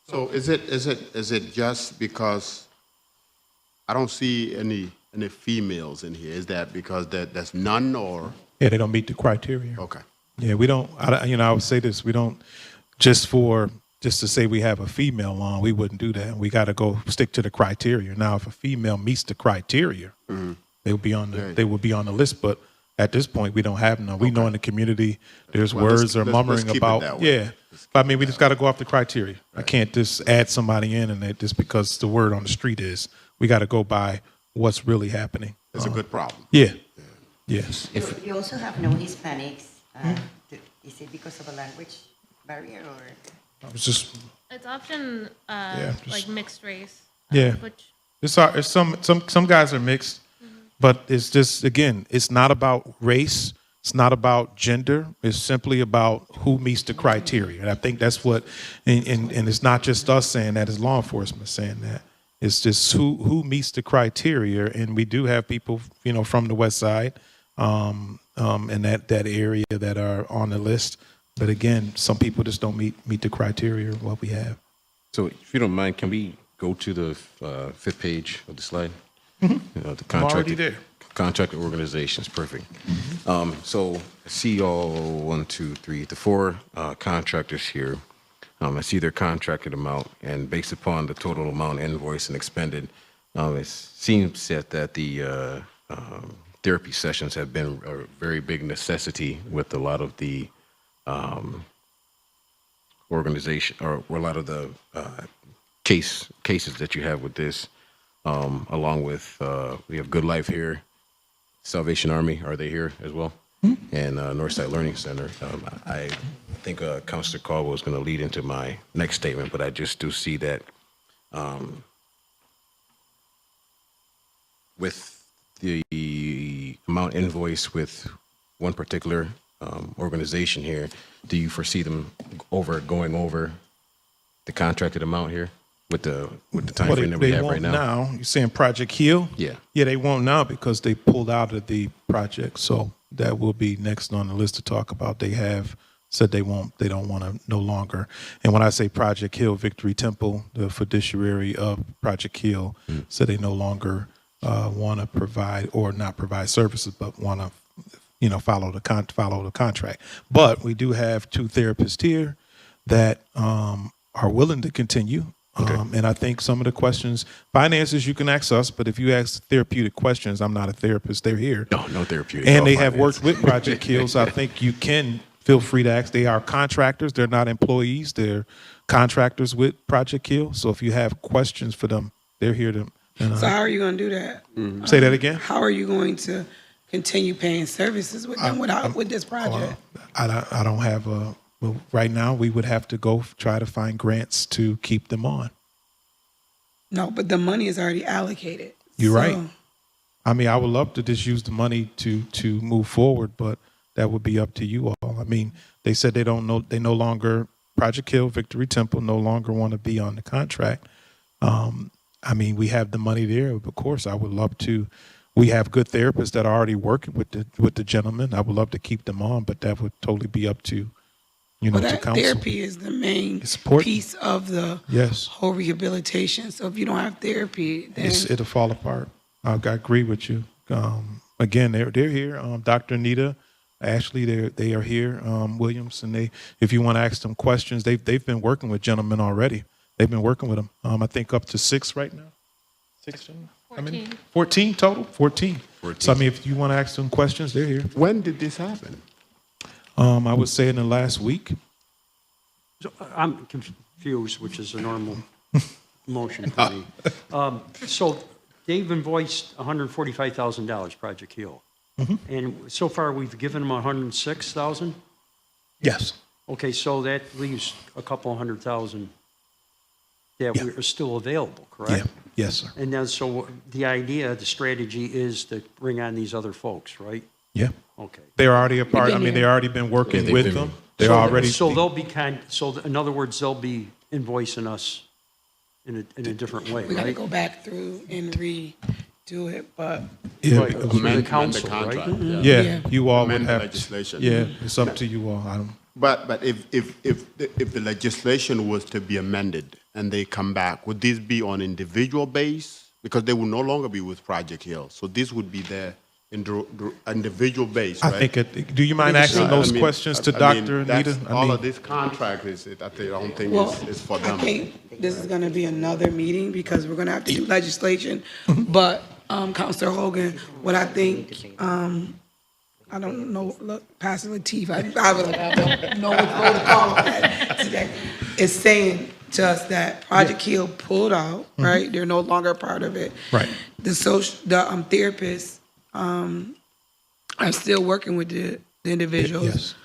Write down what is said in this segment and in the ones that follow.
So is it just because I don't see any females in here? Is that because that's none or? Yeah, they don't meet the criteria. Okay. Yeah, we don't. I would say this: we don't just to say we have a female on. We wouldn't do that. We got to go stick to the criteria. Now, if a female meets the criteria, they will be on the list. But at this point, we don't have none. We know in the community there's words or murmuring about. Yeah, but I mean, we just got to go off the criteria. Right. I can't just add somebody in and just because the word on the street is. We got to go by what's really happening. It's a good problem. Yeah. Yes. You also have no Hispanics. Is it because of a language barrier or? I was just. It's often like mixed race. Yeah. Which It's some guys are mixed, but it's just again, it's not about race. It's not about gender. It's simply about who meets the criteria. And I think that's what, and it's not just us saying that. It's law enforcement saying that. It's just who meets the criteria, and we do have people, from the West Side, and that area that are on the list. But again, some people just don't meet the criteria of what we have. So, if you don't mind, can we go to the fifth page of the slide? The I'm already there. Contracted organizations, perfect. So, I see all 1, 2, 3, the 4 contractors here. I see their contracted amount, and based upon the total amount invoiced and expended, it seems that the therapy sessions have been a very big necessity with a lot of the organization or a lot of the cases that you have with this, along with we have Good Life here, Salvation Army, are they here as well? And Northside Learning Center. I think Councilor Caldwell is going to lead into my next statement, but I just do see that with the amount invoiced with one particular organization here, do you foresee them going over the contracted amount here with the time frame that we have right now? Now you're saying Project Heal? Yeah. Yeah, they won't now because they pulled out of the project. So that will be next on the list to talk about. They have said they don't want to no longer. And when I say Project Hill, Victory Temple, the fiduciary of Project Hill, said they no longer want to provide or not provide services, but want to, follow the contract. But we do have 2 therapists here that are willing to continue. Okay. And I think some of the questions, finances, you can ask us, but if you ask therapeutic questions, I'm not a therapist. They're here. No therapeutic. And they have worked with Project Heal, so I think you can feel free to ask. They are contractors. They're not employees. They're contractors with Project Heal. So if you have questions for them, they're here to. So how are you going to do that? Say that again? How are you going to continue paying services with them with this project? I don't have a. Well, right now, we would have to go try to find grants to keep them on. No, but the money is already allocated. You're right. I mean, I would love to just use the money to move forward, but that would be up to you all. I mean, they said they no longer, Project Hill, Victory Temple no longer want to be on the contract. I mean, we have the money there. Of course, I would love to. We have good therapists that are already working with the gentleman. I would love to keep them on, but that would totally be up to But to that counsel. therapy is the main piece of the whole rehabilitation. So if you don't have therapy, then It'll fall apart. I agree with you. Again, they're here. Dr. Anita, Ashley, they are here. Williams, and if you want to ask them questions, they've been working with gentlemen already. They've been working with them. I think up to 6 right now. 6? 14. 14 total. 14. So I mean, if you want to ask them questions, they're here. When did this happen? I would say in the last week. So I'm confused, which is a normal motion for me. So they've invoiced $145,000, Project Heal. And so far, we've given them $106,000? Yes. Okay, so that leaves a couple $100,000 that are still available, correct? Yeah. Yes, sir. And then, so the idea, the strategy is to bring on these other folks, right? Yeah. Okay. They're already a part. I mean, they already been working with them. They're So- already. So they'll be so in other words, they'll be invoicing us in a different way, we got to right? go back through and redo it. But Yeah, Right. because- The Amend the council, right? contract, yeah, you all would Amend the have. legislation. Yeah, it's up to you all. But if the legislation was to be amended and they come back, would this be on individual base? Because they will no longer be with Project Hill. So this would be their individual base, right? I think do you mind asking those questions to Dr. Anita? All of this contract is, I don't think Well, is for I them. think this is gonna be another meeting because we're gonna have to do legislation. But, Counselor Hogan, what I think, I don't know, look, Pastor Lateef, I don't know what protocol today, is saying to us that Project Heal pulled out, right? They're no longer a part of it. Right. The therapists, are still working with the individuals. Yes.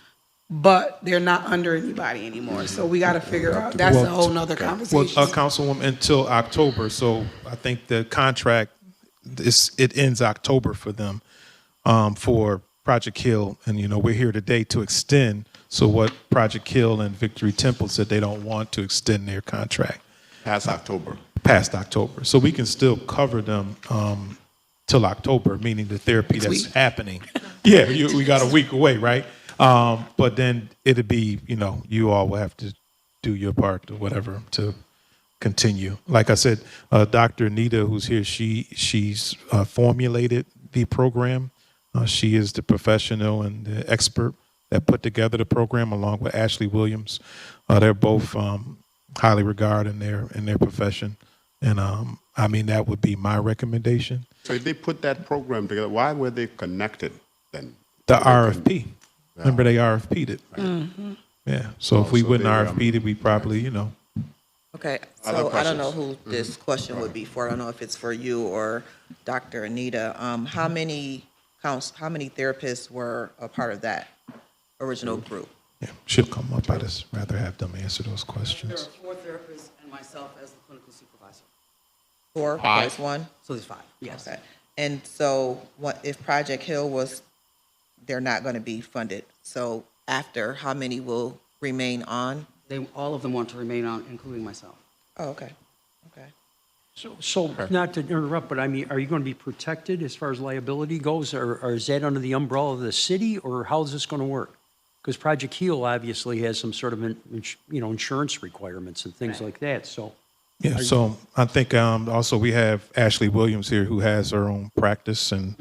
But they're not under anybody anymore, so we gotta figure out, that's a whole nother Well, conversation. Councilwoman, until October, so I think the contract, it ends October for them, for Project Hill, and, you know, we're here today to extend, so what Project Hill and Victory Temple said they don't want to extend their contract Past October. past October. So we can still cover them till October, meaning the therapy that's happening. Yeah, we got a week away, right? But then it'd be, you know, you all will have to do your part or whatever to continue. Like I said, Dr. Anita, who's here, she's formulated the program. She is the professional and the expert that put together the program along with Ashley Williams. They're both highly regarded in their profession. And I mean, that would be my recommendation. So if they put that program together, why were they connected then? The RFP. Remember they RFP'd it. Yeah. So if we so wouldn't they, RFP'd it, we probably, you know. Okay, Other so I don't know questions? who this question would be for. I don't know if it's for you or Dr. Anita. How many therapists were a part of that original group? Yeah, she'll come up. I just rather have them answer those questions. There are 4 therapists and myself as the clinical supervisor. 4 plus 1? So there's 5, yes. Okay. And so what if Project Hill they're not going to be funded. So after, how many will remain on? All of them want to remain on, including myself. Oh, okay. Okay. So not to interrupt, but I mean, are you going to be protected as far as liability goes? Or is that under the umbrella of the city, or how is this going to work? Because Project Heal obviously has some sort of, insurance requirements and things like that, so. Yeah, so I think also we have Ashley Williams here who has her own practice, and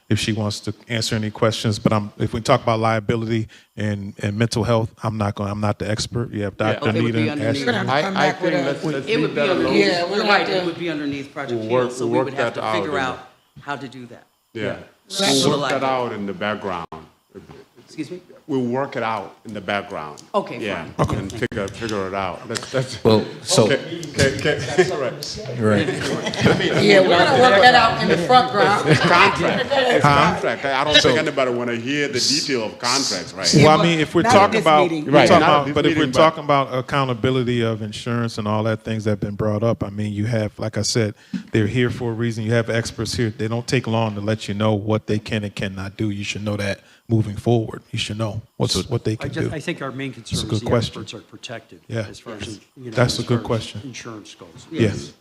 if she wants to answer any questions, but if we talk about liability and mental health, I'm not the expert. You have Dr. It would be Anita. underneath. We're gonna have to come I back with think a, let's It would leave be that alone. underneath, Yeah, we're you're gonna right, have it to- would be underneath Project We'll Heal, work- so we'll we work would have that to out figure and- out how to do that. Yeah. That's We'll the work that liability. out in the background. Excuse me? We'll work it out in the background. Okay, Yeah, fine. and figure it out. That's. Well, so, Right. right. yeah, we're gonna work that out in the front ground. It's contract. I don't think anybody want to hear the detail of contracts, right? Well, I mean, if we're Not at talking this about, meeting. we're Right, talking not at about, this but if we're meeting, but- talking about accountability of insurance and all that things that have been brought up, I mean, you have, like I said, they're here for a reason. You have experts here. They don't take long to let you know what they can and cannot do. You should know that moving forward. You should know what they can do. I think our main a concern good is the question. experts are protected. Yeah. As far as, That's a as good far as question. insurance goes. Yes.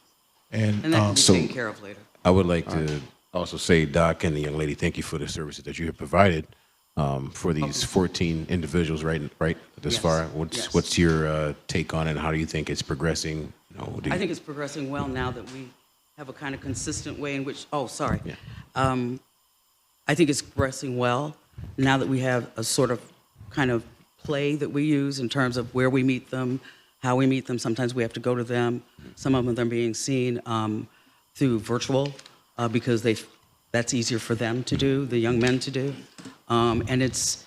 And that can be So- taken care of later. I would like to also say, Doc and the young lady, thank you for the services that you have provided for these 14 individuals right this Yes, far. yes. What's your take on it, and how do you think it's progressing? I think it's progressing well now that we have a kind of consistent way in which, Yeah. I think it's progressing well now that we have a sort of kind of play that we use in terms of where we meet them, how we meet them. Sometimes we have to go to them. Some of them are being seen through virtual because that's easier for them to do, the young men to do. And it's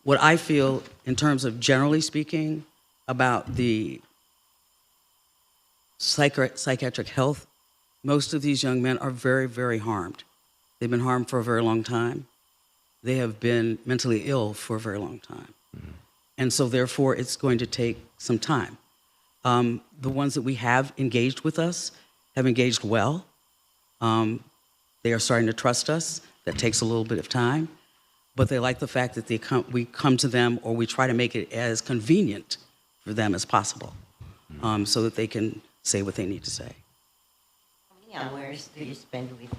what I feel in terms of generally speaking about the psychiatric health. Most of these young men are very, very harmed. They've been harmed for a very long time. They have been mentally ill for a very long time. And so therefore, it's going to take some time. The ones that we have engaged with us have engaged well. They are starting to trust us. That takes a little bit of time. But they like the fact that we come to them, or we try to make it as convenient for them as possible, so that they can say what they need to say. How many hours do you spend with,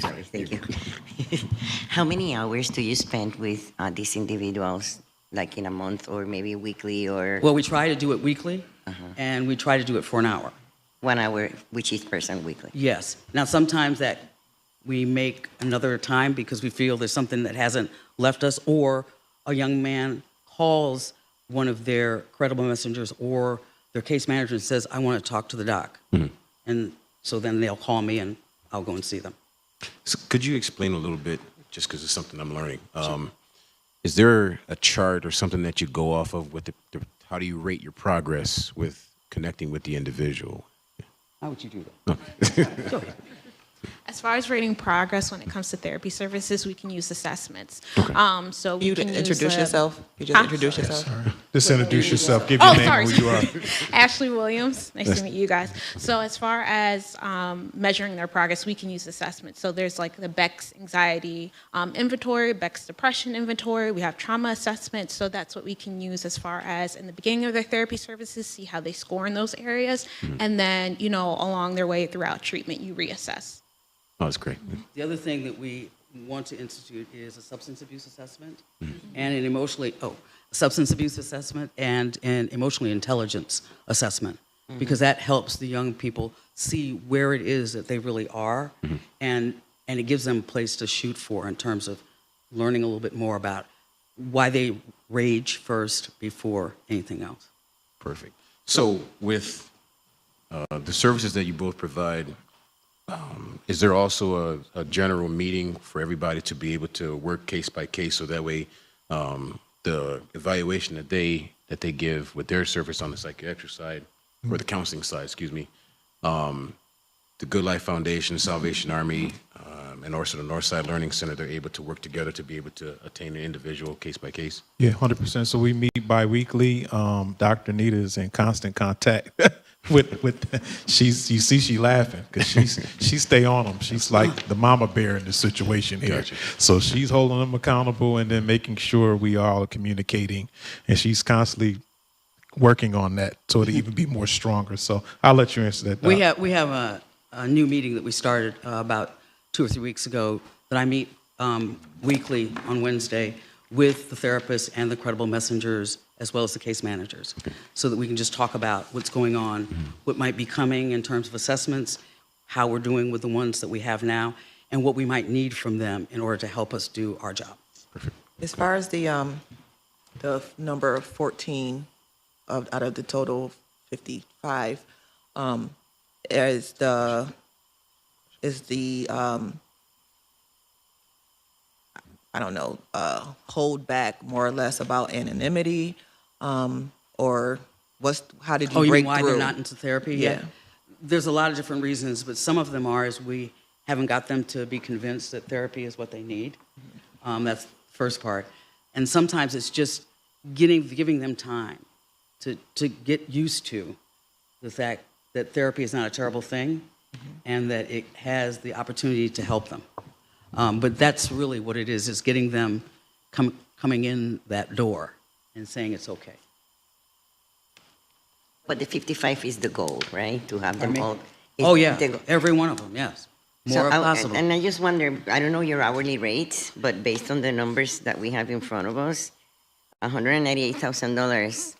sorry, thank you. How many hours do you spend with these individuals, like in a month or maybe weekly or? Well, we try to do it weekly. and we try to do it for an hour. 1 hour with each person weekly. Yes. Now, sometimes that we make another time because we feel there's something that hasn't left us, or a young man calls one of their credible messengers or their case manager and says, I want to talk to the doc. And so then they'll call me and I'll go and see them. So could you explain a little bit, just because it's something I'm learning? Is there a chart or something that you go off of with how do you rate your progress with connecting with the individual? How would you do that? Go ahead. As far as rating progress when it comes to therapy services, we can use assessments. So we You can introduce use, yourself? You just Huh? introduce yourself? Just introduce yourself. Give your Oh, name sorry. and who you are. Ashley Williams. Nice to meet you guys. So as far as measuring their progress, we can use assessments. So there's like the Beck's anxiety inventory, Beck's depression inventory. We have trauma assessments. So that's what we can use as far as in the beginning of their therapy services, see how they score in those areas. And then, along their way throughout treatment, you reassess. Oh, that's great. The other thing that we want to institute is a substance abuse assessment and an substance abuse assessment and an emotionally intelligence assessment, because that helps the young people see where it is that they really are, and it gives them a place to shoot for in terms of learning a little bit more about why they rage first before anything else. Perfect. So with the services that you both provide, is there also a general meeting for everybody to be able to work case by case, so that way the evaluation that they give with their service on the psychiatric side, or the counseling side, excuse me, the Good Life Foundation, Salvation Army, and also the Northside Learning Center, they're able to work together to be able to attain an individual case by case? Yeah, 100%. So we meet bi-weekly. Dr. Nita is in constant contact with you see she laughing because she stay on them. She's like the mama bear in this situation here. Gotcha. So she's holding them accountable and then making sure we are all communicating, and she's constantly working on that so to even be more stronger. So I'll let you answer that, Doc. We have a new meeting that we started about 2 or 3 weeks ago that I meet weekly on Wednesday with the therapists and the credible messengers as well as the case managers, so that we can just talk about what's going on, what might be coming in terms of assessments, how we're doing with the ones that we have now, and what we might need from them in order to help us do our job. Perfect. As far as the number of 14 out of the total 55, is the I don't know, hold back more or less about anonymity, or how did you You break mean why through? they're not into therapy Yeah. yet? There's a lot of different reasons, but some of them are is we haven't got them to be convinced that therapy is what they need. That's the first part. And sometimes it's just giving them time to get used to the fact that therapy is not a terrible thing and that it has the opportunity to help them. But that's really what it is getting them coming in that door and saying it's okay. But the 55 is the goal, right? To have them all. Oh, is yeah, the goal. every one of them, yes. So More possible. And I just wonder, I don't know your hourly rate, but based on the numbers that we have in front of us, $198,000,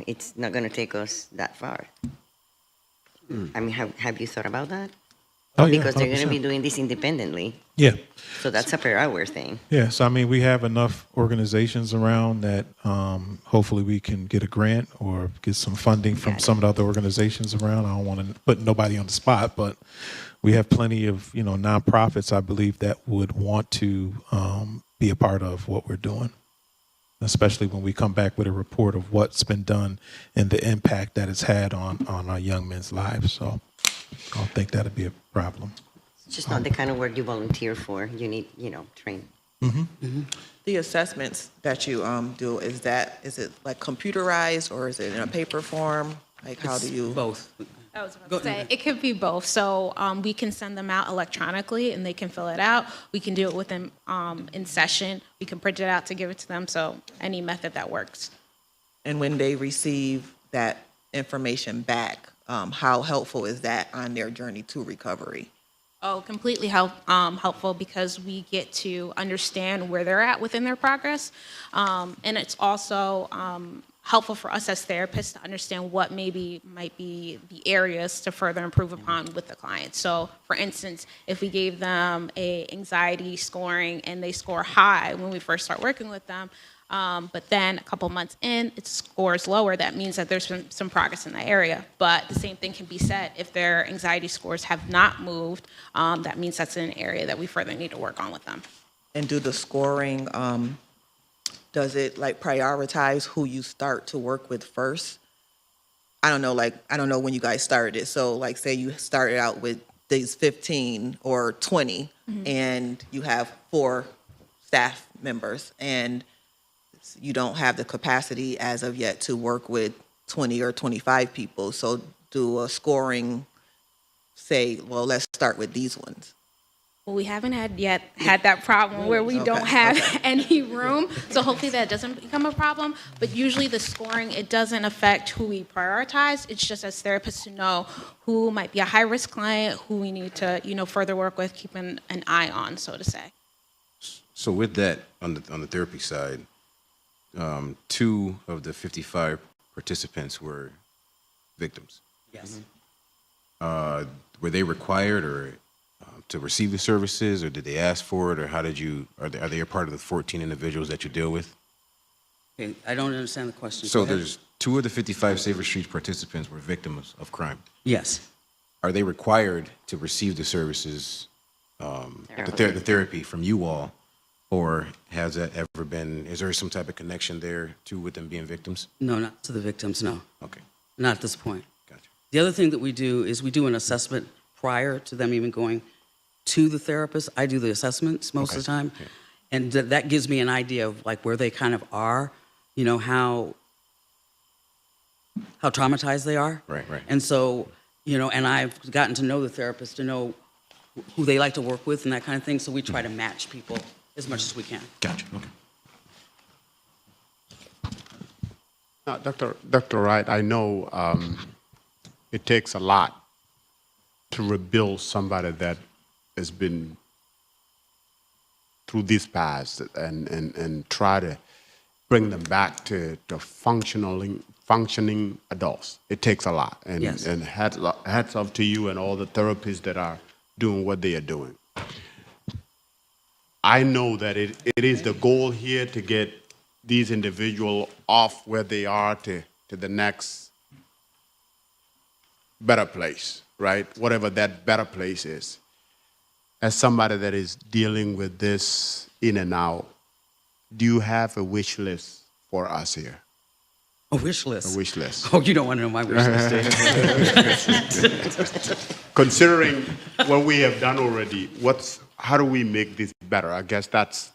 it's not going to take us that far. I mean, have you thought about that? Oh, yeah, Because they're going to 100%. be doing this independently. Yeah. So that's a per hour thing. Yeah, so I mean, we have enough organizations around that hopefully we can get a grant or get some funding from some of the other organizations around. I don't want to put nobody on the spot, but we have plenty of nonprofits, I believe, that would want to be a part of what we're doing, especially when we come back with a report of what's been done and the impact that it's had on our young men's lives. So I don't think that'd be a problem. It's just not the kind of work you volunteer for. You need, training. The assessments that you do, is it like computerized, or is it in a paper form? Like, how do you? Both. I was about Go- to say, it could be both. So we can send them out electronically and they can fill it out. We can do it with them in session. We can print it out to give it to them. So any method that works. And when they receive that information back, how helpful is that on their journey to recovery? Oh, completely helpful, because we get to understand where they're at within their progress. And it's also helpful for us as therapists to understand what maybe might be the areas to further improve upon with the client. So, for instance, if we gave them a anxiety scoring and they score high when we first start working with them, but then a couple months in, it scores lower, that means that there's been some progress in that area. But the same thing can be said if their anxiety scores have not moved, that means that's an area that we further need to work on with them. And do the scoring, does it like prioritize who you start to work with first? I don't know when you guys started it. So like say you started out with these 15 or 20 and you have 4 staff members and you don't have the capacity as of yet to work with 20 or 25 people. So do a scoring say, well, let's start with these ones. Well, we haven't had that problem where we don't have any room. So hopefully that doesn't become a problem. But usually the scoring, it doesn't affect who we prioritize. It's just as therapists to know who might be a high-risk client, who we need to, further work with, keep an eye on, so to say. So with that, on the therapy side, 2 of the 55 participants were victims. Yes. Were they required or to receive the services, or did they ask for it, or how did you? Are they a part of the 14 individuals that you deal with? Okay, I don't understand the question. So Go ahead. there's 2 of the 55 Safer Streets participants were victims of crime. Yes. Are they required to receive the services, the therapy from you all, or has that ever been? Is there some type of connection there too with them being victims? No, not to the victims, no. Okay, Not at this point. gotcha. The other thing that we do is we do an assessment prior to them even going to the therapist. I do the assessments most of the time. Okay. And that gives me an idea of like where they kind of are, how traumatized they are. Right. And so, and I've gotten to know the therapist to know who they like to work with and that kind of thing. So we try to match people as much as we can. Gotcha. Okay. Now, Dr. Wright, I know it takes a lot to rebuild somebody that has been through these paths and try to bring them back to functioning adults. It takes a lot. And, Yes. and hats off to you and all the therapists that are doing what they are doing. I know that it is the goal here to get these individuals off where they are to the next better place, right? Whatever that better place is. As somebody that is dealing with this in and out, do you have a wish list for us here? A wish list. A wish list. Oh, you don't want to know my wish list, Dave. Considering what we have done already, how do we make this better? I guess that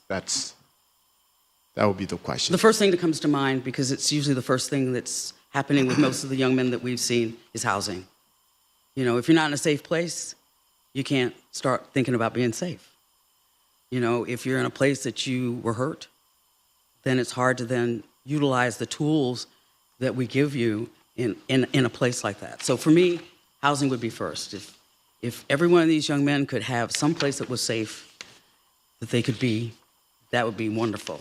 would be the question. The first thing that comes to mind, because it's usually the first thing that's happening with most of the young men that we've seen, is housing. If you're not in a safe place, you can't start thinking about being safe. If you're in a place that you were hurt, then it's hard to then utilize the tools that we give you in a place like that. So for me, housing would be first. If every one of these young men could have some place that was safe, that they could be, that would be wonderful.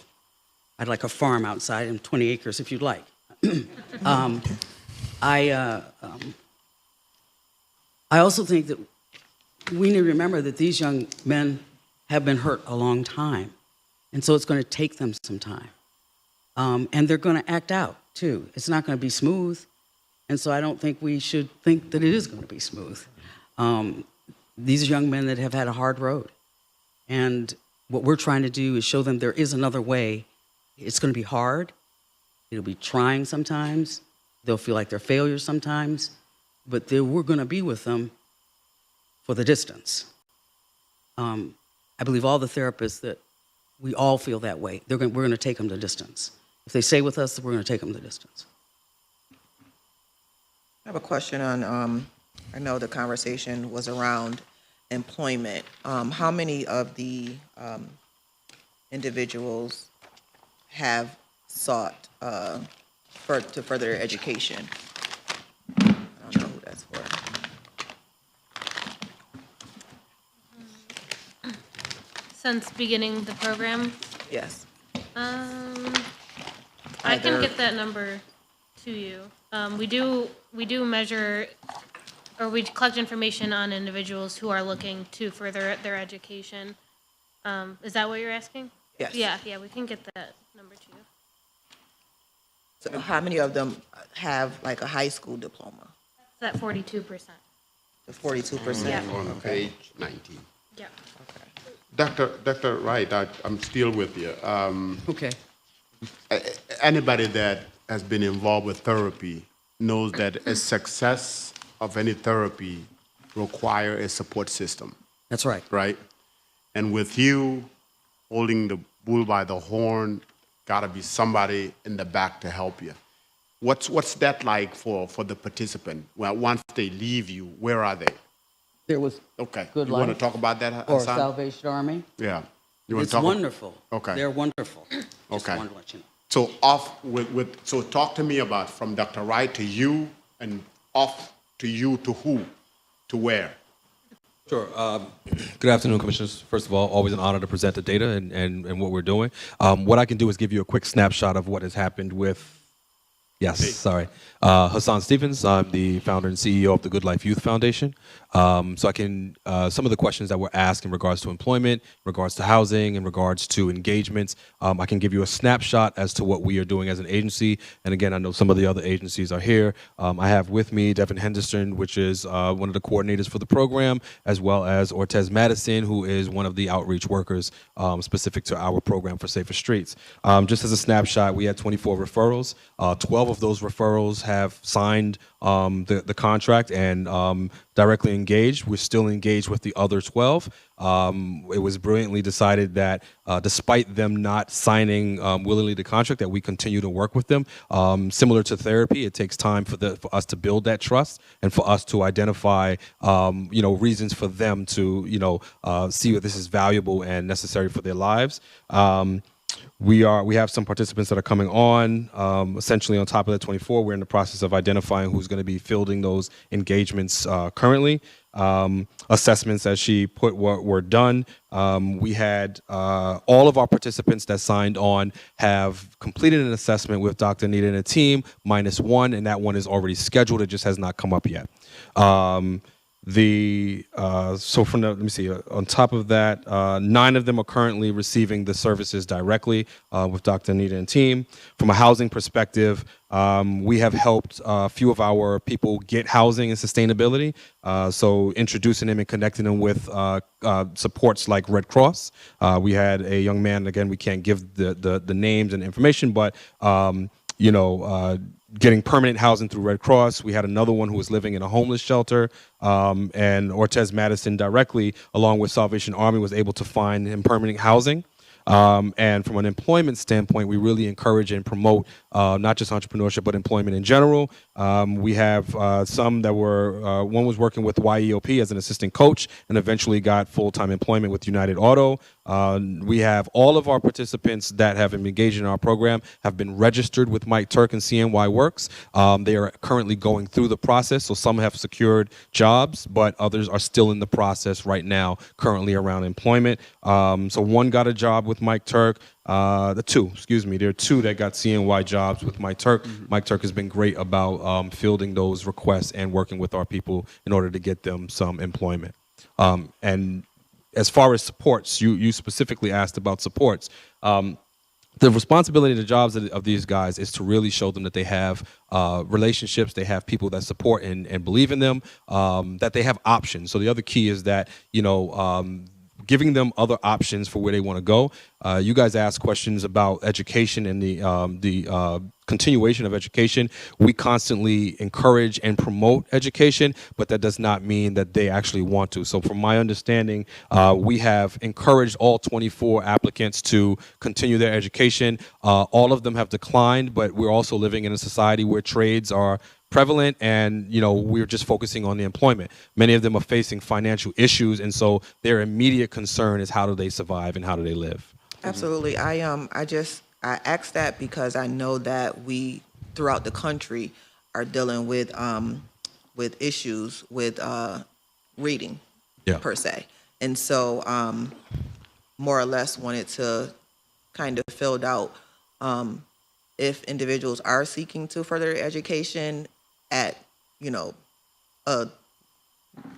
I'd like a farm outside and 20 acres if you'd like. I also think that we need to remember that these young men have been hurt a long time. And so it's going to take them some time. And they're going to act out, too. It's not going to be smooth. And so I don't think we should think that it is going to be smooth. These are young men that have had a hard road. And what we're trying to do is show them there is another way. It's going to be hard. It'll be trying sometimes. They'll feel like they're failures sometimes. But we're going to be with them for the distance. I believe all the therapists that we all feel that way. We're going to take them the distance. If they stay with us, we're going to take them the distance. I have a question on, I know the conversation was around employment. How many of the individuals have sought to further their education? I don't know who that's for. Since beginning the program? Yes. I can get that number to you. We do measure, or we collect information on individuals who are looking to further their education. Is that what you're asking? Yes. Yeah, we can get that number to you. So how many of them have like a high school diploma? It's at 42%. The 42%? Yeah. On page 19. Yeah. Dr. Wright, I'm still with you. Okay. Anybody that has been involved with therapy knows that a success of any therapy require a support system, That's right. right? And with you holding the bull by the horn, gotta be somebody in the back to help you. What's that like for the participant? Well, once they leave you, where are they? There was Okay. Good You want to Life talk about that, or Hassan? Salvation Army. Yeah. You want It's to talk? wonderful. Okay. They're wonderful. Just Okay. wanted to let you know. So so talk to me about from Dr. Wright to you and off to you to who, to where? Sure. Good afternoon, Commissioners. First of all, always an honor to present the data and what we're doing. What I can do is give you a quick snapshot of what has happened with, Hassan Stevens. I'm the founder and CEO of the Good Life Youth Foundation. So I can, some of the questions that were asked in regards to employment, in regards to housing, in regards to engagements, I can give you a snapshot as to what we are doing as an agency. And again, I know some of the other agencies are here. I have with me Devin Henderson, which is one of the coordinators for the program, as well as Ortez Madison, who is one of the outreach workers specific to our program for Safer Streets. Just as a snapshot, we had 24 referrals. 12 of those referrals have signed the contract and directly engaged. We're still engaged with the other 12. It was brilliantly decided that despite them not signing willingly the contract, that we continue to work with them. Similar to therapy, it takes time for us to build that trust and for us to identify, reasons for them to, see that this is valuable and necessary for their lives. We have some participants that are coming on, essentially on top of the 24. We're in the process of identifying who's going to be fielding those engagements currently. Assessments, as she put, were done. We had all of our participants that signed on have completed an assessment with Dr. Anita and a team, minus one, and that one is already scheduled. It just has not come up yet. Let me see, on top of that, 9 of them are currently receiving the services directly with Dr. Anita and team. From a housing perspective, we have helped a few of our people get housing and sustainability. So introducing them and connecting them with supports like Red Cross. We had a young man, again, we can't give the names and information, but getting permanent housing through Red Cross. We had another one who was living in a homeless shelter, and Ortez Madison directly, along with Salvation Army, was able to find him permanent housing. And from an employment standpoint, we really encourage and promote not just entrepreneurship, but employment in general. We have some that were, one was working with YEOP as an assistant coach and eventually got full-time employment with United Auto. We have all of our participants that have engaged in our program have been registered with Mike Turk and CNY Works. They are currently going through the process, so some have secured jobs, but others are still in the process right now, currently around employment. So one got a job with Mike Turk. There are 2 that got CNY jobs with Mike Turk. Mm-hmm. Mike Turk has been great about fielding those requests and working with our people in order to get them some employment. And as far as supports, you specifically asked about supports. The responsibility of the jobs of these guys is to really show them that they have relationships, they have people that support and believe in them, that they have options. So the other key is that, giving them other options for where they want to go. You guys asked questions about education and the continuation of education. We constantly encourage and promote education, but that does not mean that they actually want to. So from my understanding, we have encouraged all 24 applicants to continue their education. All of them have declined, but we're also living in a society where trades are prevalent, and we're just focusing on the employment. Many of them are facing financial issues, and so their immediate concern is how do they survive and how do they live. Absolutely. I asked that because I know that we throughout the country are dealing with issues with reading, per se, and so more or less wanted to kind of filled out if individuals are seeking to further their education at, a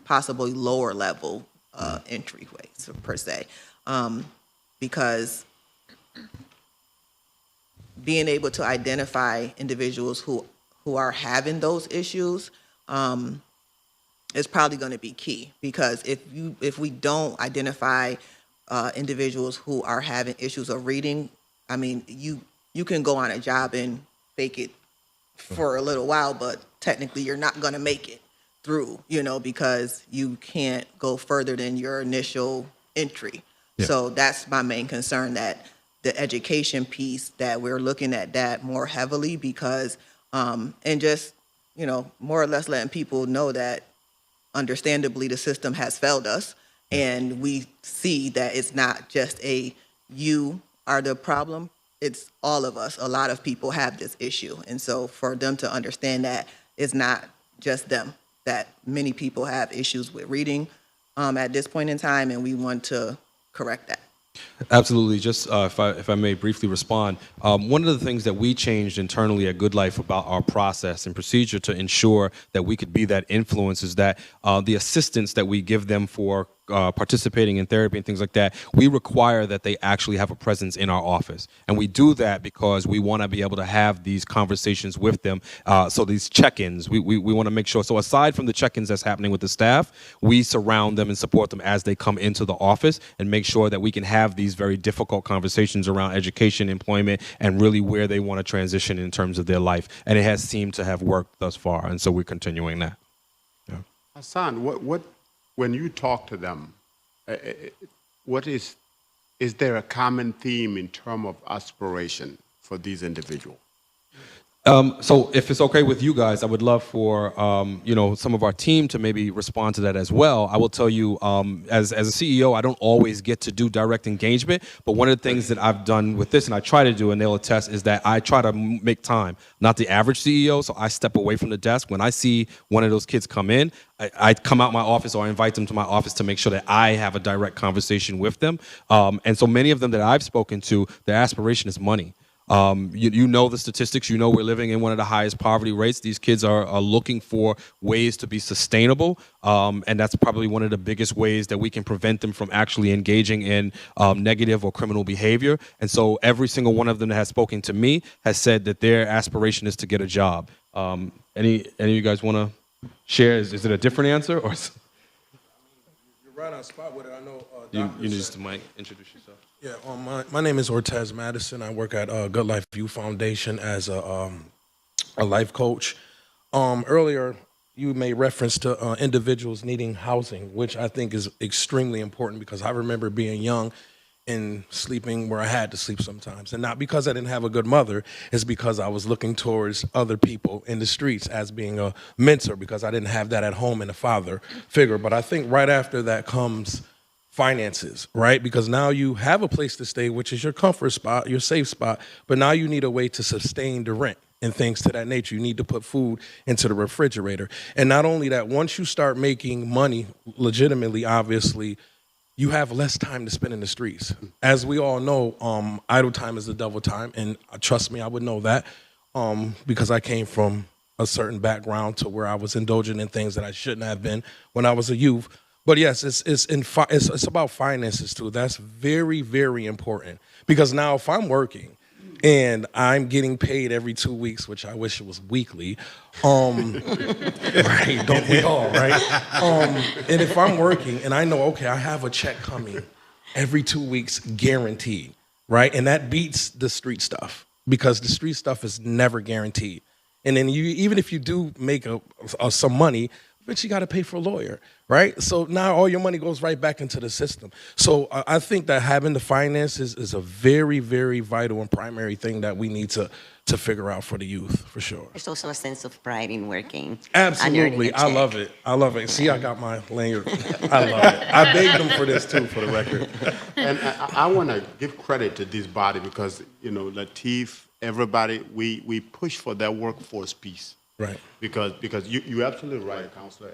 possibly lower level entryway, so per se, because being able to identify individuals who are having those issues is probably going to be key. Because if we don't identify individuals who are having issues of reading, I mean, you can go on a job and fake it for a little while, but technically you're not going to make it through, because you can't go further than your initial entry. Yeah. So that's my main concern, that the education piece, that we're looking at that more heavily, because, and just, more or less letting people know that understandably the system has failed us. And we see that it's not just you are the problem, it's all of us. A lot of people have this issue. And so for them to understand that it's not just them, that many people have issues with reading at this point in time, and we want to correct that. Absolutely. Just if I may briefly respond, one of the things that we changed internally at Good Life about our process and procedure to ensure that we could be that influence is that the assistance that we give them for participating in therapy and things like that, we require that they actually have a presence in our office. And we do that because we want to be able to have these conversations with them. So these check-ins, we want to make sure. So aside from the check-ins that's happening with the staff, we surround them and support them as they come into the office and make sure that we can have these very difficult conversations around education, employment, and really where they want to transition in terms of their life. And it has seemed to have worked thus far. And so we're continuing that. Yeah. Hassan, when you talk to them, is there a common theme in terms of aspiration for these individuals? So if it's okay with you guys, I would love for some of our team to maybe respond to that as well. I will tell you, as a CEO, I don't always get to do direct engagement, but one of the things that I've done with this, and I try to do, and they'll attest, is that I try to make time. Not the average CEO, so I step away from the desk. When I see one of those kids come in, I come out my office or I invite them to my office to make sure that I have a direct conversation with them. And so many of them that I've spoken to, their aspiration is money. You know the statistics. You know we're living in one of the highest poverty rates. These kids are looking for ways to be sustainable, and that's probably one of the biggest ways that we can prevent them from actually engaging in negative or criminal behavior. And so every single one of them that has spoken to me has said that their aspiration is to get a job. Any of you guys want to share? Is it a different answer or? You're right on spot with it. I know. You need to mic. Introduce yourself. Yeah, my name is Ortez Madison. I work at Good Life Youth Foundation as a life coach. Earlier, you made reference to individuals needing housing, which I think is extremely important, because I remember being young and sleeping where I had to sleep sometimes. And not because I didn't have a good mother, it's because I was looking towards other people in the streets as being a mentor, because I didn't have that at home in a father figure. But I think right after that comes finances, right? Because now you have a place to stay, which is your comfort spot, your safe spot, but now you need a way to sustain the rent and things to that nature. You need to put food into the refrigerator. And not only that, once you start making money legitimately, obviously, you have less time to spend in the streets. As we all know, idle time is the devil time, and trust me, I would know that, because I came from a certain background to where I was indulging in things that I shouldn't have been when I was a youth. But yes, it's about finances too. That's very, very important, because now if I'm working and I'm getting paid every 2 weeks, which I wish it was weekly, right? Don't we all, right? And if I'm working and I know, okay, I have a check coming every 2 weeks, guaranteed, right? And that beats the street stuff, because the street stuff is never guaranteed. And then even if you do make some money, but you got to pay for a lawyer, right? So now all your money goes right back into the system. So I think that having the finances is a very, very vital and primary thing that we need to figure out for the youth, for sure. There's also a sense of pride in working. Absolutely. I love it. I love it. See, I got my lanyard. I love it. I begged them for this too, for the record. And I want to give credit to this body, because, Lateef, everybody, we push for that workforce piece. Right. Because you're absolutely right, Counselor.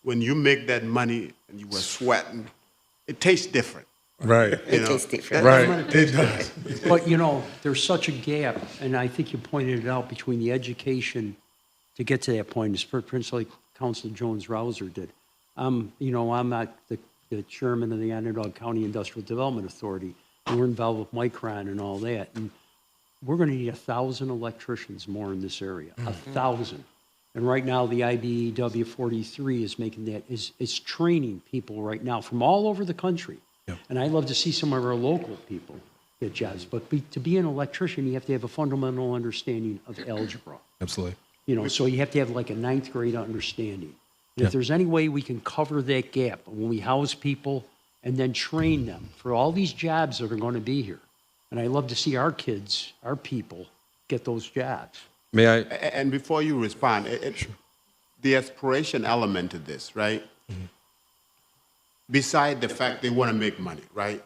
When you make that money and you were sweating, it tastes different. Right. It tastes different. Right. It does. But, you know, there's such a gap, and I think you pointed it out, between the education to get to that point, as principally Council Jones-Rouser did. I'm not the chairman of the Onondaga County Industrial Development Authority, and we're involved with Micron and all that, and we're going to need 1,000 electricians more in this area, 1,000. And right now, the IBEW 43 is making that, is training people right now from all over the country. Yep. And I'd love to see some of our local people get jobs. But to be an electrician, you have to have a fundamental understanding of algebra. Absolutely. You know, so you have to have like a 9th grade understanding. And Yeah. if there's any way we can cover that gap when we house people and then train them for all these jobs that are going to be here. And I love to see our kids, our people, get those jobs. May I? And before you respond, the aspiration element to this, right? Beside the fact they want to make money, right?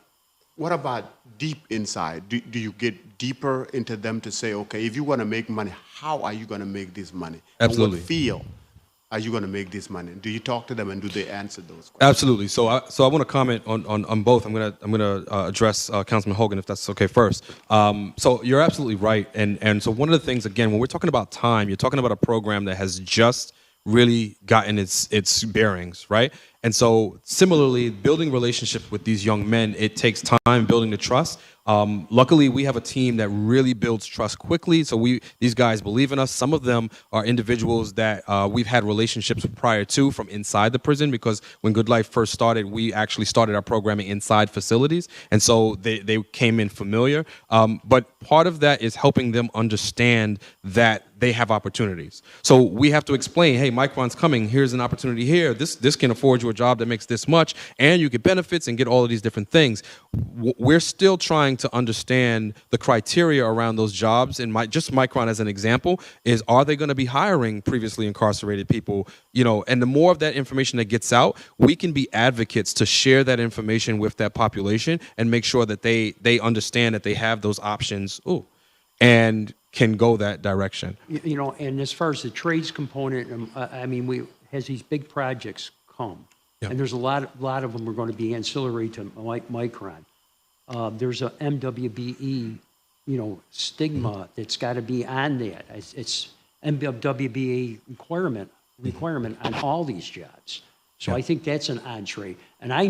What about deep inside? Do you get deeper into them to say, okay, if you want to make money, how are you going to make this money? Absolutely. In what field are you going to make this money? Do you talk to them and do they answer those questions? Absolutely. So I want to comment on both. I'm gonna address Councilman Hogan, if that's okay first. So you're absolutely right. And so one of the things, again, when we're talking about time, you're talking about a program that has just really gotten its bearings, right? And so similarly, building relationships with these young men, it takes time building the trust. Luckily, we have a team that really builds trust quickly. So these guys believe in us. Some of them are individuals that we've had relationships with prior to from inside the prison, because when Good Life first started, we actually started our programming inside facilities. And so they came in familiar. But part of that is helping them understand that they have opportunities. So we have to explain, hey, Micron's coming. Here's an opportunity here. This can afford you a job that makes this much, and you get benefits and get all of these different things. We're still trying to understand the criteria around those jobs. And just Micron as an example is, are they going to be hiring previously incarcerated people? You know, and the more of that information that gets out, we can be advocates to share that information with that population and make sure that they understand that they have those options. And can go that direction. You know, and as far as the trades component, I mean, as these big projects come, Yep. and there's a lot of them are going to be ancillary to Micron. There's a MWBE, you know, stigma that's got to be on that. It's MWBE requirement on all these jobs. So I think that's an entree. And I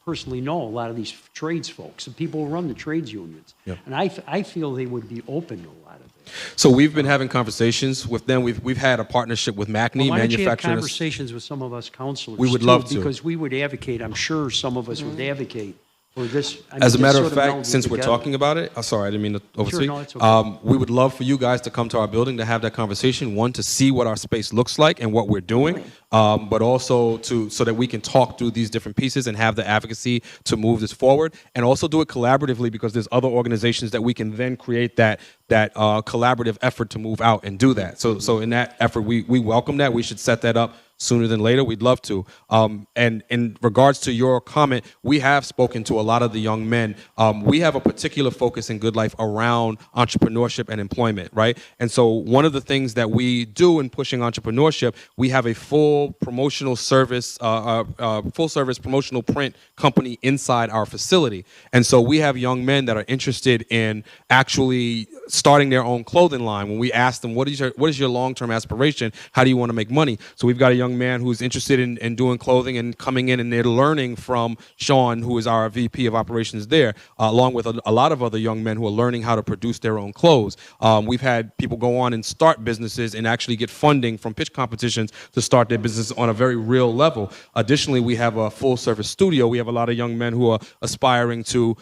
personally know a lot of these trades folks, the people who run the trades unions. Yep. And I feel they would be open to a lot of it. So we've been having conversations with them. We've had a partnership with Macne Why don't you have Manufacturing. conversations with some of us counselors? We would too, love to. Because we would advocate, I'm sure some of us would advocate for this. I mean, As a this matter sort of fact, melding since we're together. talking about it, sorry, I didn't mean to overspeak. no, it's okay. We would love for you guys to come to our building to have that conversation. One, to see what our space looks like and what we're doing, but also so that we can talk through these different pieces and have the advocacy to move this forward, and also do it collaboratively, because there's other organizations that we can then create that collaborative effort to move out and do that. So in that effort, we welcome that. We should set that up sooner than later. We'd love to. And in regards to your comment, we have spoken to a lot of the young men. We have a particular focus in Good Life around entrepreneurship and employment, right? And so one of the things that we do in pushing entrepreneurship, we have a full promotional service, full service promotional print company inside our facility. And so we have young men that are interested in actually starting their own clothing line. When we ask them, what is your long-term aspiration? How do you want to make money? So we've got a young man who's interested in doing clothing and coming in, and they're learning from Sean, who is our VP of operations there, along with a lot of other young men who are learning how to produce their own clothes. We've had people go on and start businesses and actually get funding from pitch competitions to start their business on a very real level. Additionally, we have a full-service studio. We have a lot of young men who are aspiring to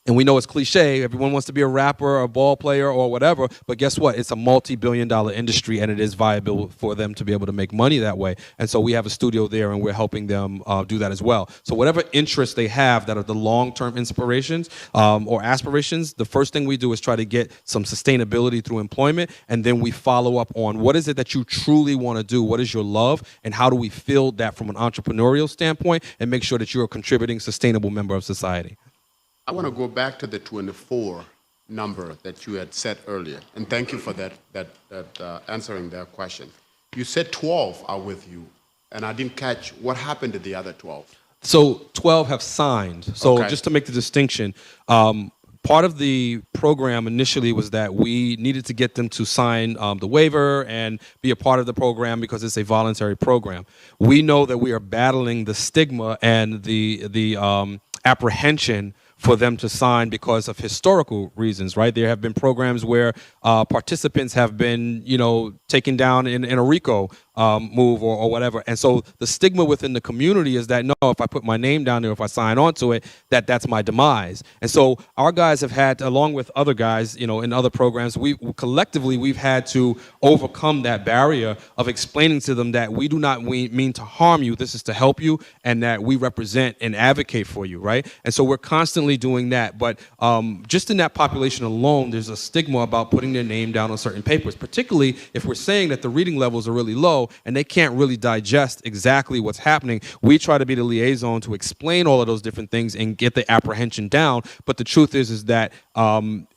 and we know it's cliche, everyone wants to be a rapper or a ball player or whatever, but guess what? It's a multi-billion-dollar industry, and it is viable for them to be able to make money that way. And so we have a studio there, and we're helping them do that as well. So whatever interests they have that are the long-term inspirations or aspirations, the first thing we do is try to get some sustainability through employment, and then we follow up on what is it that you truly want to do, what is your love, and how do we fill that from an entrepreneurial standpoint and make sure that you're a contributing, sustainable member of society. I want to go back to the 24 number that you had said earlier, and thank you for that answering that question. You said 12 are with you, and I didn't catch what happened to the other 12. So 12 have signed. So Okay. just to make the distinction, part of the program initially was that we needed to get them to sign the waiver and be a part of the program because it's a voluntary program. We know that we are battling the stigma and the apprehension for them to sign because of historical reasons, right? There have been programs where participants have been, taken down in a RICO move or whatever. And so the stigma within the community is that, no, if I put my name down there, if I sign on to it, that's my demise. And so our guys have had, along with other guys, in other programs, we've had to overcome that barrier of explaining to them that we do not mean to harm you. This is to help you, and that we represent and advocate for you, right? And so we're constantly doing that. But just in that population alone, there's a stigma about putting their name down on certain papers, particularly if we're saying that the reading levels are really low and they can't really digest exactly what's happening. We try to be the liaison to explain all of those different things and get the apprehension down. But the truth is that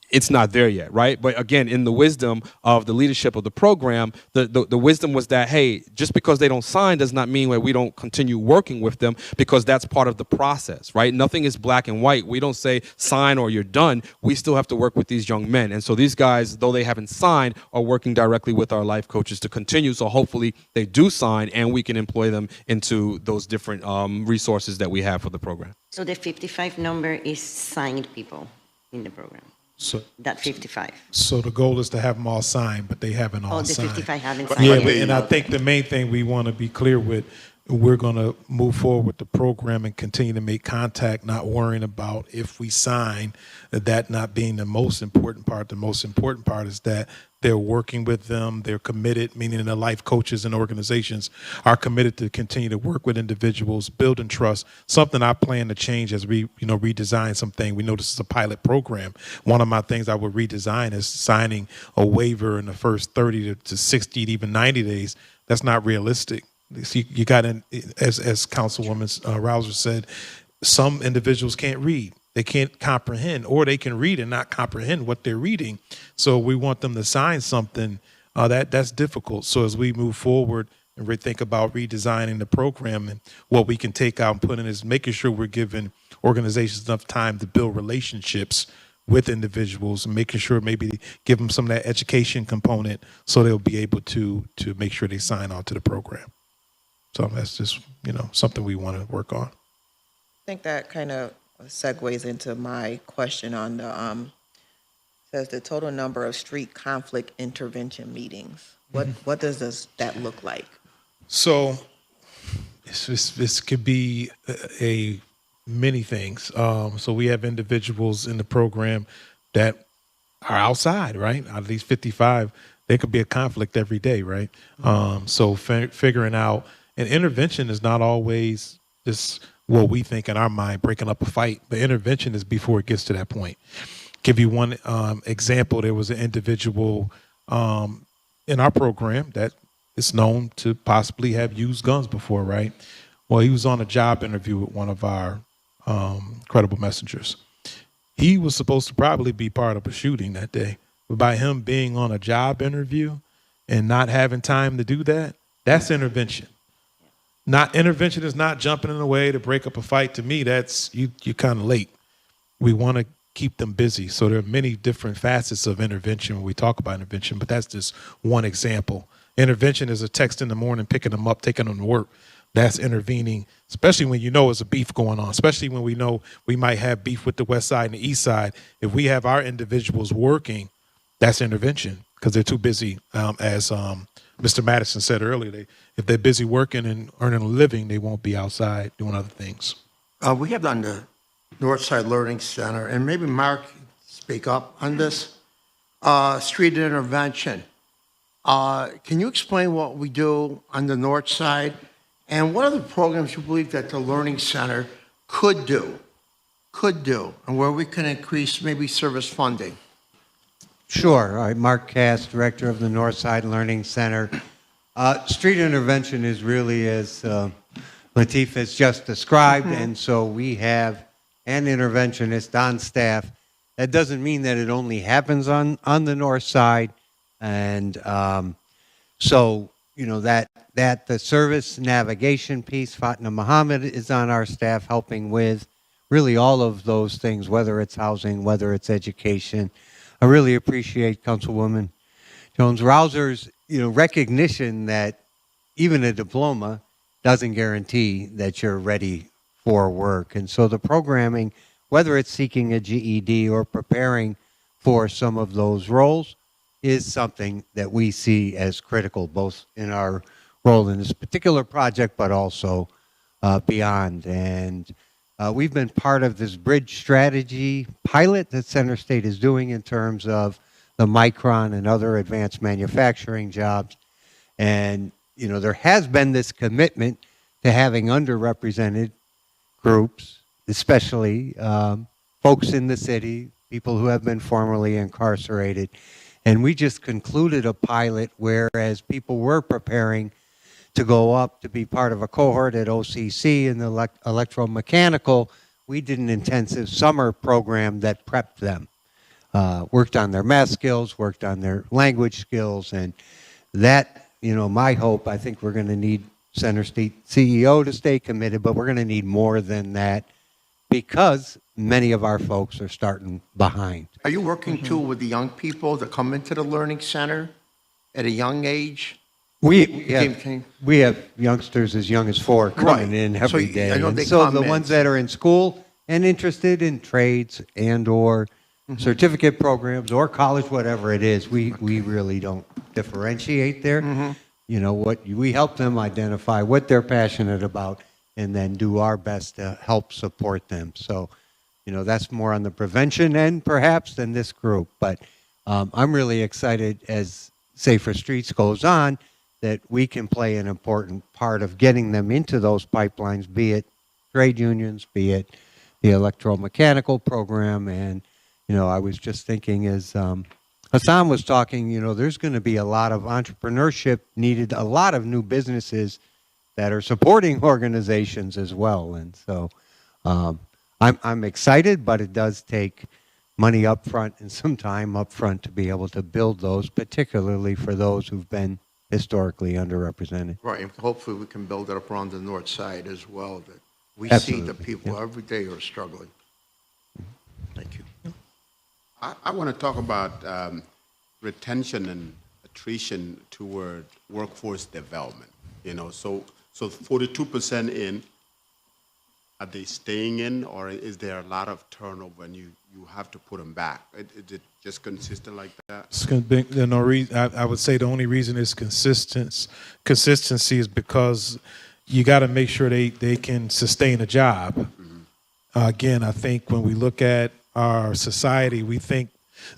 it's not there yet, right? But again, in the wisdom of the leadership of the program, the wisdom was that, hey, just because they don't sign does not mean that we don't continue working with them, because that's part of the process, right? Nothing is black and white. We don't say sign or you're done. We still have to work with these young men. And so these guys, though they haven't signed, are working directly with our life coaches to continue. So hopefully they do sign and we can employ them into those different resources that we have for the program. So the 55 number is signed people in the program. So, That 55. so the goal is to have them all signed, but they haven't all Oh, the signed. 55 haven't signed Yeah, yet. and I think the main thing we want to be clear with, we're going to move forward with the program and continue to make contact, not worrying about if we sign, that not being the most important part. The most important part is that they're working with them, they're committed, meaning the life coaches and organizations are committed to continue to work with individuals, building trust, something I plan to change as we, redesign something. We know this is a pilot program. One of my things I would redesign is signing a waiver in the first 30 to 60 to even 90 days. That's not realistic. See, you got in, as Councilwoman Rouser said, some individuals can't read. They can't comprehend, or they can read and not comprehend what they're reading. So we want them to sign something that's difficult. So as we move forward and think about redesigning the program, and what we can take out and put in is making sure we're giving organizations enough time to build relationships with individuals, and making sure maybe give them some of that education component so they'll be able to make sure they sign on to the program. So that's just, something we want to work on. I think that kind of segues into my question on the, says the total number of street conflict intervention meetings. What does that look like? So this could be a many things. So we have individuals in the program that are outside, right? Out of these 55, there could be a conflict every day, right? So figuring out, and intervention is not always just what we think in our mind, breaking up a fight, but intervention is before it gets to that point. Give you one example. There was an individual in our program that is known to possibly have used guns before, right? Well, he was on a job interview with one of our credible messengers. He was supposed to probably be part of a shooting that day, but by him being on a job interview and not having time to do that, that's intervention. Intervention is not jumping in the way to break up a fight. To me, that's you're kind of late. We want to keep them busy. So there are many different facets of intervention when we talk about intervention, but that's just one example. Intervention is a text in the morning, picking them up, taking them to work. That's intervening, especially when there's a beef going on, especially when we know we might have beef with the West Side and the East Side. If we have our individuals working, that's intervention, because they're too busy. As Mr. Madison said earlier, if they're busy working and earning a living, they won't be outside doing other things. We have done the Northside Learning Center, and maybe Mark speak up on this. Street intervention. Can you explain what we do on the north side, and what other programs you believe that the Learning Center could do, and where we can increase maybe service funding? Sure. I'm Mark Cass, Director of the Northside Learning Center. Street intervention is really, as Lateef has just described, and so we have an interventionist on staff. That doesn't mean that it only happens on the north side, and so that the service navigation piece, Fatna Muhammad is on our staff helping with really all of those things, whether it's housing, whether it's education. I really appreciate Councilwoman Jones-Rouser's, recognition that even a diploma doesn't guarantee that you're ready for work. And so the programming, whether it's seeking a GED or preparing for some of those roles, is something that we see as critical, both in our role in this particular project, but also beyond. And we've been part of this bridge strategy pilot that Center State is doing in terms of the Micron and other advanced manufacturing jobs. And, there has been this commitment to having underrepresented groups, especially folks in the city, people who have been formerly incarcerated. And we just concluded a pilot whereas people were preparing to go up to be part of a cohort at OCC in the electromechanical, we did an intensive summer program that prepped them, worked on their math skills, worked on their language skills, and that, my hope, I think we're going to need Center State CEO to stay committed, but we're going to need more than that because many of our folks are starting behind. Are you working too with the young people that come into the Learning Center at a young age? We have youngsters as young as 4 coming in every day. I know and they so come the in. ones that are in school and interested in trades and or certificate programs or college, whatever it is, we really don't differentiate there. We help them identify what they're passionate about and then do our best to help support them. So, that's more on the prevention end perhaps than this group. But I'm really excited as Safer Streets goes on that we can play an important part of getting them into those pipelines, be it trade unions, be it the electromechanical program. And, I was just thinking as Hassan was talking, there's going to be a lot of entrepreneurship needed, a lot of new businesses that are supporting organizations as well. And so I'm excited, but it does take money up front and some time up front to be able to build those, particularly for those who've been historically underrepresented. Right, and hopefully we can build it up around the north side as well, that we Absolutely. see the people every day who are struggling. Thank you. I want to talk about retention and attrition toward workforce development. So 42% in, are they staying in, or is there a lot of turnover and you have to put them back? Is it just consistent like that? I would say the only reason it's consistency is because you got to make sure they can sustain a job. Again, I think when we look at our society, we think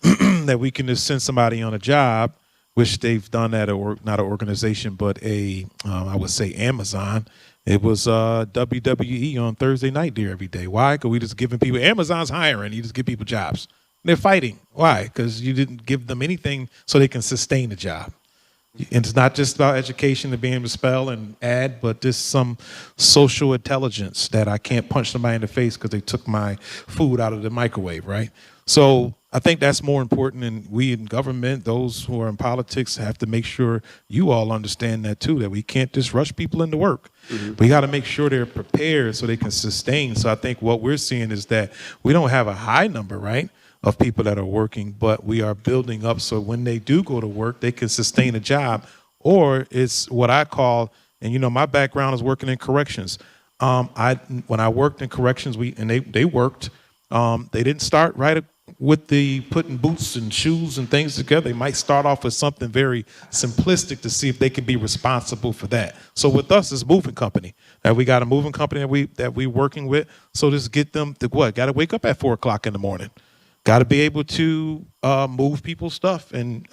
that we can just send somebody on a job, which they've done at not an organization, but I would say Amazon. It was WWE on Thursday night there every day. Why? Because we just giving people, Amazon's hiring, you just give people jobs. They're fighting. Why? Because you didn't give them anything so they can sustain the job. And it's not just about education and being able to spell and add, but just some social intelligence that I can't punch somebody in the face because they took my food out of the microwave, right? So I think that's more important, and we in government, those who are in politics, have to make sure you all understand that too, that we can't just rush people into work. We got to make sure they're prepared so they can sustain. So I think what we're seeing is that we don't have a high number, right, of people that are working, but we are building up so when they do go to work, they can sustain a job. Or it's what I call, and my background is working in corrections. When I worked in corrections, they worked. They didn't start right with the putting boots and shoes and things together. They might start off with something very simplistic to see if they can be responsible for that. So with us, it's a moving company. And we got a moving company that we working with. So just get them to what? Got to wake up at 4 o'clock in the morning. Got to be able to move people's stuff and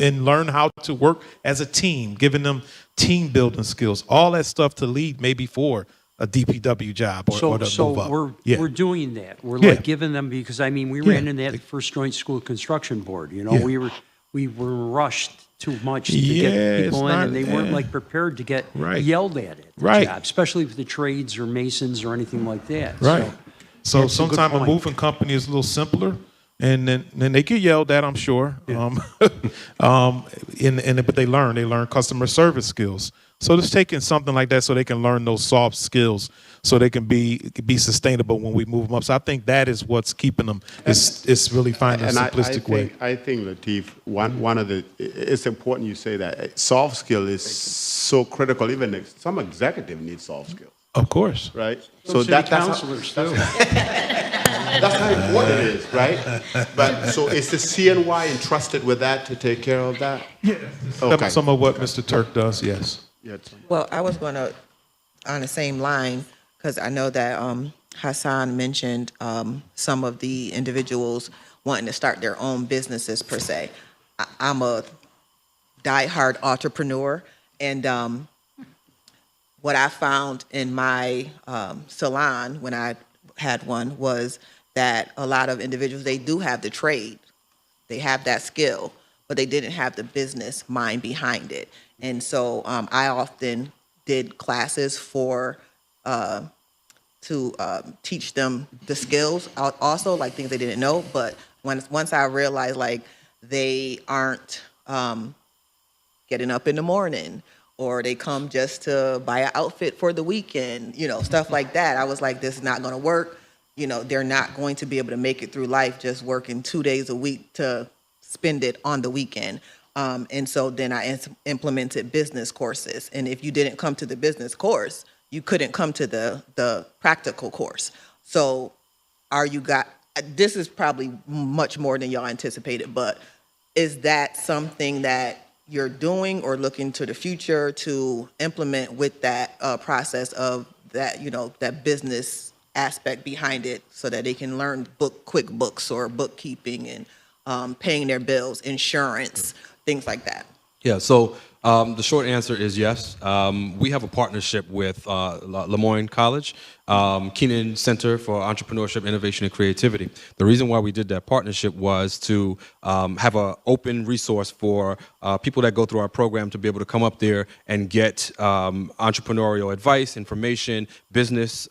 learn how to work as a team, giving them team building skills, all that stuff to lead maybe for a DPW job or to move up. We're doing that. We're like giving them, because we ran in that first joint school construction board. We were rushed too much to get people in, and they weren't prepared to get yelled at the job, especially with the trades or masons or anything like that. Right. So that's a good sometimes a point. moving company is a little simpler. and then they get yelled at, I'm sure. But they learn customer service skills. So just taking something like that so they can learn those soft skills so they can be sustainable when we move them up. So I think that is what's keeping them. It's really finding a simplistic way. I think, Lateef, one of the, it's important you say that. Soft skill is so critical. Even some executive need soft skills. Of course. Right? So that's counselors too. That's how important it is, right? But so is the CNY entrusted with that to take care of that? Yeah. Okay. Some of what Mr. Turk does, yes. Yeah, Well, I was going to, on the same line, because I know that Hassan mentioned some of the individuals wanting to start their own businesses per se. I'm a diehard entrepreneur, and what I found in my salon when I had one was that a lot of individuals, they do have the trade, they have that skill, but they didn't have the business mind behind it. And so I often did classes to teach them the skills, also like things they didn't know. But once I realized like they aren't getting up in the morning, or they come just to buy an outfit for the weekend, stuff like that, I was like, this is not going to work. They're not going to be able to make it through life just working 2 days a week to spend it on the weekend. And so then I implemented business courses. And if you didn't come to the business course, you couldn't come to the practical course. So this is probably much more than y'all anticipated, but is that something that you're doing or looking to the future to implement with that process of that, that business aspect behind it so that they can learn QuickBooks or bookkeeping and paying their bills, insurance, things like that? Yeah, so the short answer is yes. We have a partnership with Lemoyne College, Keenan Center for Entrepreneurship, Innovation, and Creativity. The reason why we did that partnership was to have an open resource for people that go through our program to be able to come up there and get entrepreneurial advice, information, business,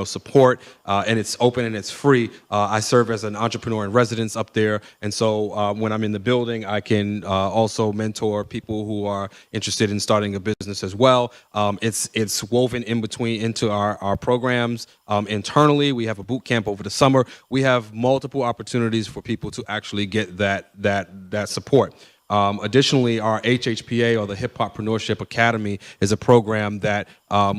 support, and it's open and it's free. I serve as an entrepreneur in residence up there, and so when I'm in the building, I can also mentor people who are interested in starting a business as well. It's woven into our programs internally. We have a boot camp over the summer. We have multiple opportunities for people to actually get that support. Additionally, our HHPA, or the Hip Hoppreneurship Academy, is a program that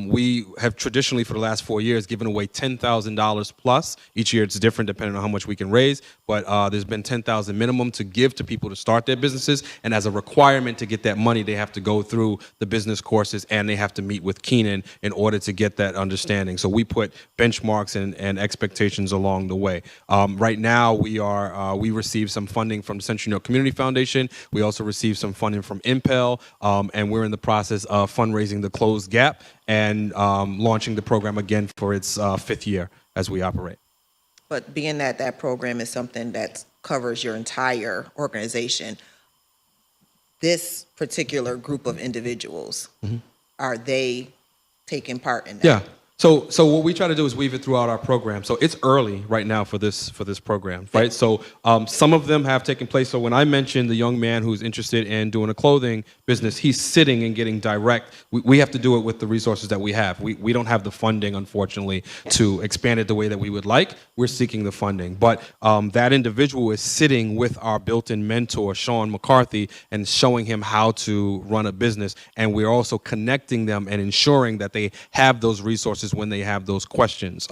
we have traditionally for the last 4 years given away $10,000 plus. Each year it's different depending on how much we can raise, but there's been $10,000 minimum to give to people to start their businesses, and as a requirement to get that money, they have to go through the business courses and they have to meet with Keenan in order to get that understanding. So we put benchmarks and expectations along the way. Right now we receive some funding from the Central New York Community Foundation. We also received some funding from Impel, and we're in the process of fundraising the Closed Gap and launching the program again for its 5th year as we operate. But being that program is something that covers your entire organization, this particular group of individuals, are they taking part in that? Yeah. So what we try to do is weave it throughout our program. So it's early right now for this program, right? So some of them have taken place. So when I mentioned the young man who's interested in doing a clothing business, he's sitting and getting direct. We have to do it with the resources that we have. We don't have the funding, unfortunately, to expand it the way that we would like. We're seeking the funding. But that individual is sitting with our built-in mentor, Sean McCarthy, and showing him how to run a business. And we're also connecting them and ensuring that they have those resources when they have those questions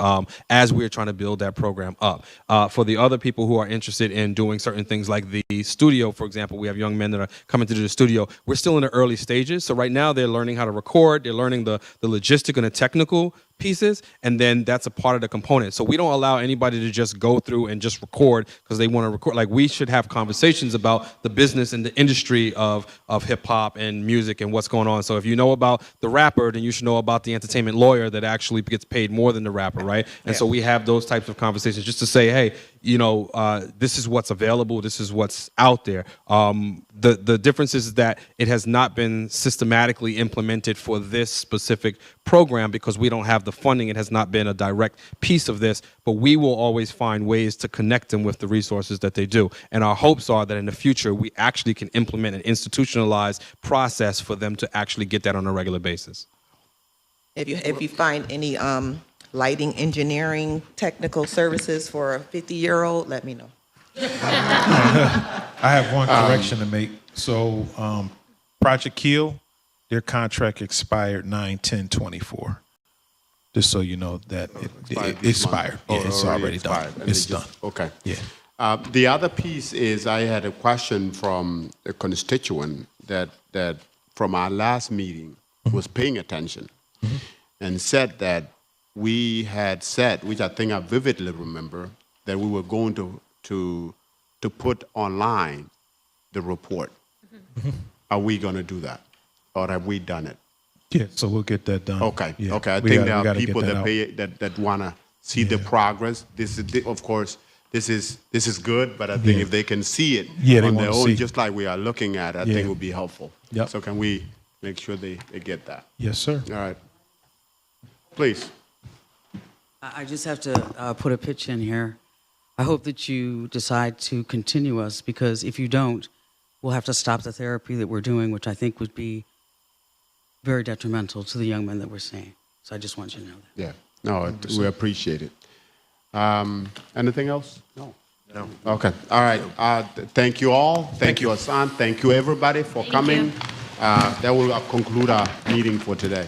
as we're trying to build that program up. For the other people who are interested in doing certain things like the studio, for example, we have young men that are coming to do the studio. We're still in the early stages. So right now they're learning how to record. They're learning the logistic and the technical pieces, and then that's a part of the component. So we don't allow anybody to just go through and just record because they want to record. Like, we should have conversations about the business and the industry of hip hop and music and what's going on. So if you know about the rapper, then you should know about the entertainment lawyer that actually gets paid more than the rapper, right? And so we have those types of conversations just to say, hey, this is what's available, this is what's out there. The difference is that it has not been systematically implemented for this specific program because we don't have the funding. It has not been a direct piece of this, but we will always find ways to connect them with the resources that they do. And our hopes are that in the future, we actually can implement an institutionalized process for them to actually get that on a regular basis. If you find any lighting, engineering, technical services for a 50-year-old, let me know. I have one correction to make. So, Project Keel, their contract expired 9/10/24. Just so you know that it expired. Yeah, it's already done. It's done. Okay. Yeah. The other piece is I had a question from a constituent that from our last meeting was paying attention and said that we had said, which I think I vividly remember, that we were going to put online the report. Are we going to do that, or have we done it? Yeah, so we'll get that done. Okay. Yeah. Okay. I We think gotta- we there are gotta get people that that out. that want to see the progress. This is, of course, this is good, but I think Yeah. if they can see it Yeah, they on their wanna own, see. just like we are looking at, I Yeah. think it would be helpful. Yep. So can we make sure they get that? Yes, sir. All right. Please. I just have to put a pitch in here. I hope that you decide to continue us, because if you don't, we'll have to stop the therapy that we're doing, which I think would be very detrimental to the young men that we're seeing. So I just want you to know that. Yeah. No, we appreciate it. Anything else? No. No. Okay. All right. Thank you all. Thank you, Hassan. Thank you, everybody, for coming. That will conclude our meeting for today.